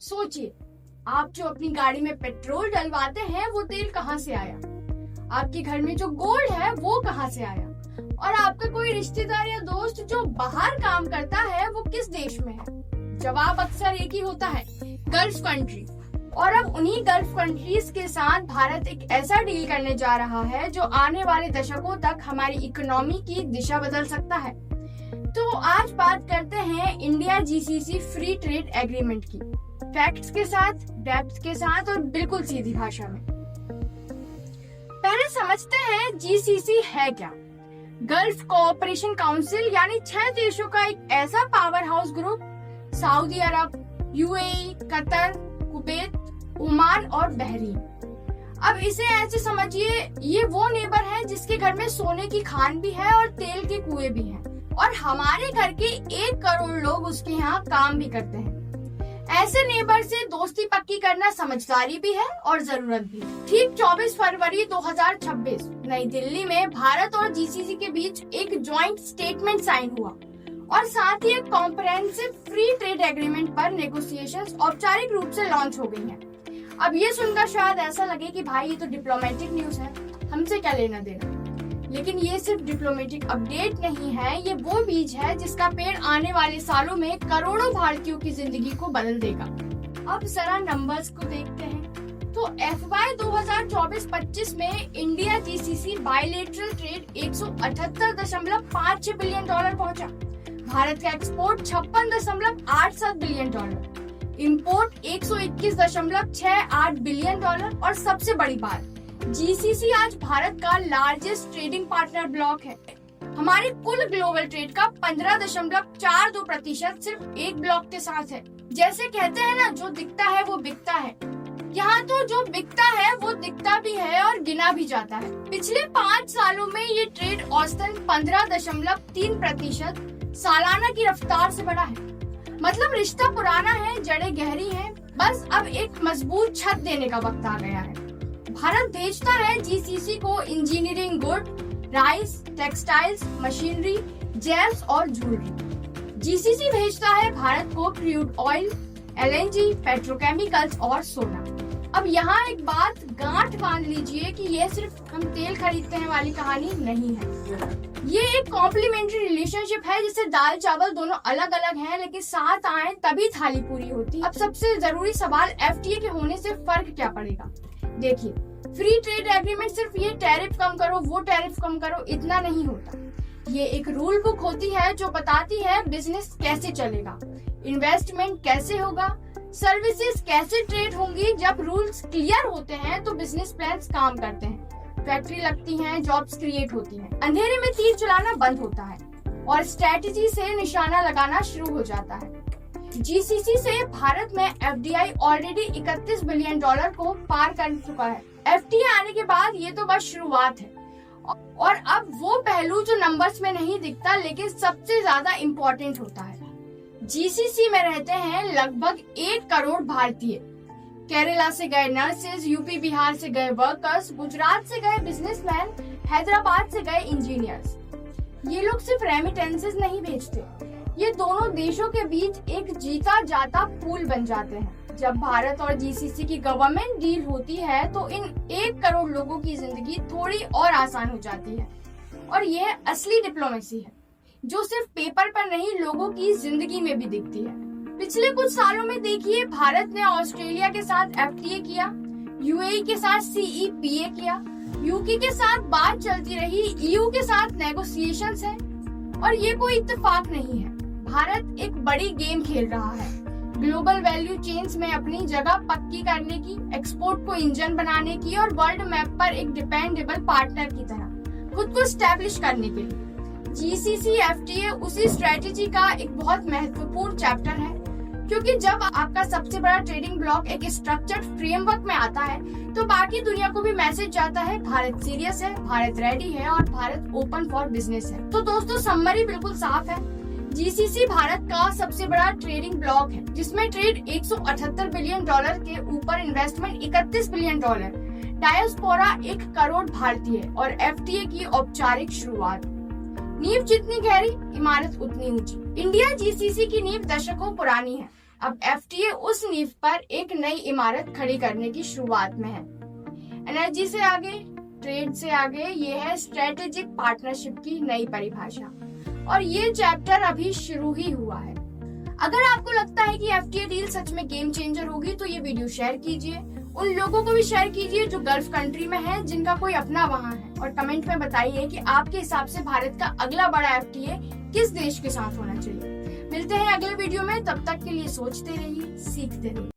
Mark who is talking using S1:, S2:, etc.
S1: सोचिए, आप जो अपनी गाड़ी में पेट्रोल डलवाते हैं वो तेल कहाँ से आया, आपके घर में जो गोल्ड है वो कहाँ से आया, और आपका कोई रिश्तेदार या दोस्त जो बाहर काम करता है वो किस देश में है। जवाब अक्सर एक ही होता है, गल्फ कंट्री। और अब उन्हीं गल्फ कंट्रीज के साथ भारत एक ऐसा डील करने जा रहा है जो आने वाले दशकों तक हमारी इकोनॉमी की दिशा बदल सकता है। तो आज बात करते हैं India GCC free trade agreement की, फैक्ट्स के साथ, डेप्थ के साथ और बिल्कुल सीधी भाषा में। पहले समझते हैं जीसीसी है क्या। गल्फ कोऑपरेशन काउंसिल यानी 6 देशों का एक ऐसा पावर हाउस ग्रुप, सऊदी अरब, यूएई, कतर, कुवैत, ओमान और बहरीन। अब इसे ऐसे समझिए, ये वो नेबर है जिसके घर में सोने की खान भी है और तेल के कुएं भी हैं, और हमारे घर के 1 करोड़ लोग उसके यहाँ काम भी करते हैं। ऐसे नेबर से दोस्ती पक्की करना समझदारी भी है और जरूरत भी। ठीक 24 फरवरी 2026 नई दिल्ली में भारत और जीसीसी के बीच एक ज्वाइंट स्टेटमेंट साइन हुआ और साथ ही एक कॉम्प्रिहेंसिव फ्री ट्रेड एग्रीमेंट पर नेगोशिएशंस औपचारिक रूप से लॉन्च हो गई हैं। अब ये सुनकर शायद ऐसा लगे कि भाई ये तो डिप्लोमेटिक न्यूज है, हमसे क्या लेना देना। लेकिन ये सिर्फ डिप्लोमेटिक अपडेट नहीं है, ये वो बीज है जिसका पेड़ आने वाले सालों में करोड़ों भारतीयों की जिंदगी को बदल देगा। अब जरा नंबर्स को देखते हैं। तो FY 2024-25 में India GCC bilateral trade 178.56 billion dollar पहुंचा। भारत का export 56.87 billion dollar, import 121.68 billion dollar, और सबसे बड़ी बात, जीसीसी आज भारत का लार्जेस्ट ट्रेडिंग पार्टनर ब्लॉक है। हमारे कुल ग्लोबल ट्रेड का 15.42% सिर्फ एक ब्लॉक के साथ है। जैसे कहते हैं ना, जो दिखता है वो बिकता है। यहाँ तो जो बिकता है वो दिखता भी है और गिना भी जाता है। पिछले 5 सालों में ये ट्रेड औसतन 15.3% सालाना की रफ्तार से बढ़ा है। मतलब रिश्ता पुराना है, जड़ें गहरी हैं, बस अब एक मजबूत छत देने का वक्त आ गया है। भारत भेजता है जीसीसी को engineering good, rice, textiles, machinery, James और ज्वेलरी। जीसीसी भेजता है भारत को क्रूड ऑयल, LNG, पेट्रोकेमिकल्स और सोना। अब यहाँ एक बात गांठ बांध लीजिए कि ये सिर्फ हम तेल खरीदते हैं वाली कहानी नहीं है। ये एक कॉम्प्लीमेंट्री रिलेशनशिप है, जिससे दाल चावल दोनों अलग अलग हैं लेकिन साथ आए तभी थाली पूरी होती। अब सबसे जरूरी सवाल, FTA के होने से फर्क क्या पड़ेगा। देखिए, फ्री ट्रेड एग्रीमेंट सिर्फ ये टैरिफ कम करो, वो टैरिफ कम करो, इतना नहीं होता। ये एक रूल बुक होती है जो बताती है बिजनेस कैसे चलेगा, इन्वेस्टमेंट कैसे होगा, सर्विसेज कैसे ट्रेड होंगी। जब रूल्स क्लियर होते हैं तो बिजनेस प्लान्स काम करते हैं, फैक्ट्री लगती हैं, जॉब्स क्रिएट होती हैं, अंधेरे में तीर चलाना बंद होता है और स्ट्रेटेजी से निशाना लगाना शुरू हो जाता है। जीसीसी से भारत में FDI ऑलरेडी 31 बिलियन डॉलर को पार कर चुका है। FTA आने के बाद ये तो बस शुरुआत है, और अब वो पहलू जो नंबर्स में नहीं दिखता लेकिन सबसे ज्यादा इम्पोर्टेंट होता है। जीसीसी में रहते हैं लगभग 1 करोड़ भारतीय। केरला से गए नर्सेज, यूपी बिहार से गए वर्कर्स, गुजरात से गए बिजनेसमैन, हैदराबाद से गए इंजीनियर्स। ये लोग सिर्फ रेमिटेंसेस नहीं भेजते, ये दोनों देशों के बीच एक जीता जाता पूल बन जाते हैं। जब भारत और जीसीसी की गवर्नमेंट डील होती है तो इन 1 करोड़ लोगों की जिंदगी थोड़ी और आसान हो जाती है, और यह असली डिप्लोमेसी है जो सिर्फ पेपर पर नहीं, लोगों की जिंदगी में भी दिखती है। पिछले कुछ सालों में देखिए, भारत ने ऑस्ट्रेलिया के साथ FTA किया, यूएई के साथ CEPA किया, यूके के साथ बात चलती रही, EU के साथ नेगोशिएशंस है, और ये कोई इत्तेफाक नहीं है। भारत एक बड़ी गेम खेल रहा है, ग्लोबल वैल्यू चेन्स में अपनी जगह पक्की करने की, एक्सपोर्ट को इंजन बनाने की, और वर्ल्ड मैप पर एक डिपेंडेबल पार्टनर की तरह खुद को स्टैब्लिश करने के लिए। जीसीसी FTA उसी स्ट्रेटेजी का एक बहुत महत्वपूर्ण चैप्टर है, क्योंकि जब आपका सबसे बड़ा ट्रेडिंग ब्लॉक एक स्ट्रक्चर्ड फ्रेमवर्क में आता है तो बाकी दुनिया को भी मैसेज जाता है, भारत सीरियस है, भारत रेडी है और भारत ओपन फॉर बिजनेस है। तो दोस्तों, समरी बिल्कुल साफ है। जीसीसी भारत का सबसे बड़ा ट्रेडिंग ब्लॉक है, जिसमें ट्रेड 178 बिलियन डॉलर के ऊपर, investment 31 billion dollar, diaspora 1 crore भारतीय और FTA की औपचारिक शुरुआत। नींव जितनी गहरी, इमारत उतनी ऊंची। इंडिया जीसीसी की नींव दशकों पुरानी है। अब FTA उस नींव पर एक नई इमारत खड़ी करने की शुरुआत में है। एनर्जी से आगे, ट्रेड से आगे, ये है स्ट्रेटेजिक पार्टनरशिप की नई परिभाषा और ये चैप्टर अभी शुरू ही हुआ है। अगर आपको लगता है कि FTA डील सच में गेम चेंजर होगी तो ये वीडियो शेयर कीजिए, उन लोगों को भी शेयर कीजिए जो गल्फ कंट्री में हैं, जिनका कोई अपना वहां है, और कमेंट में बताइए कि आपके हिसाब से भारत का अगला बड़ा FTA किस देश के साथ होना चाहिए। मिलते हैं अगले वीडियो में, तब तक के लिए सोचते रहिए, सीखते रहिए।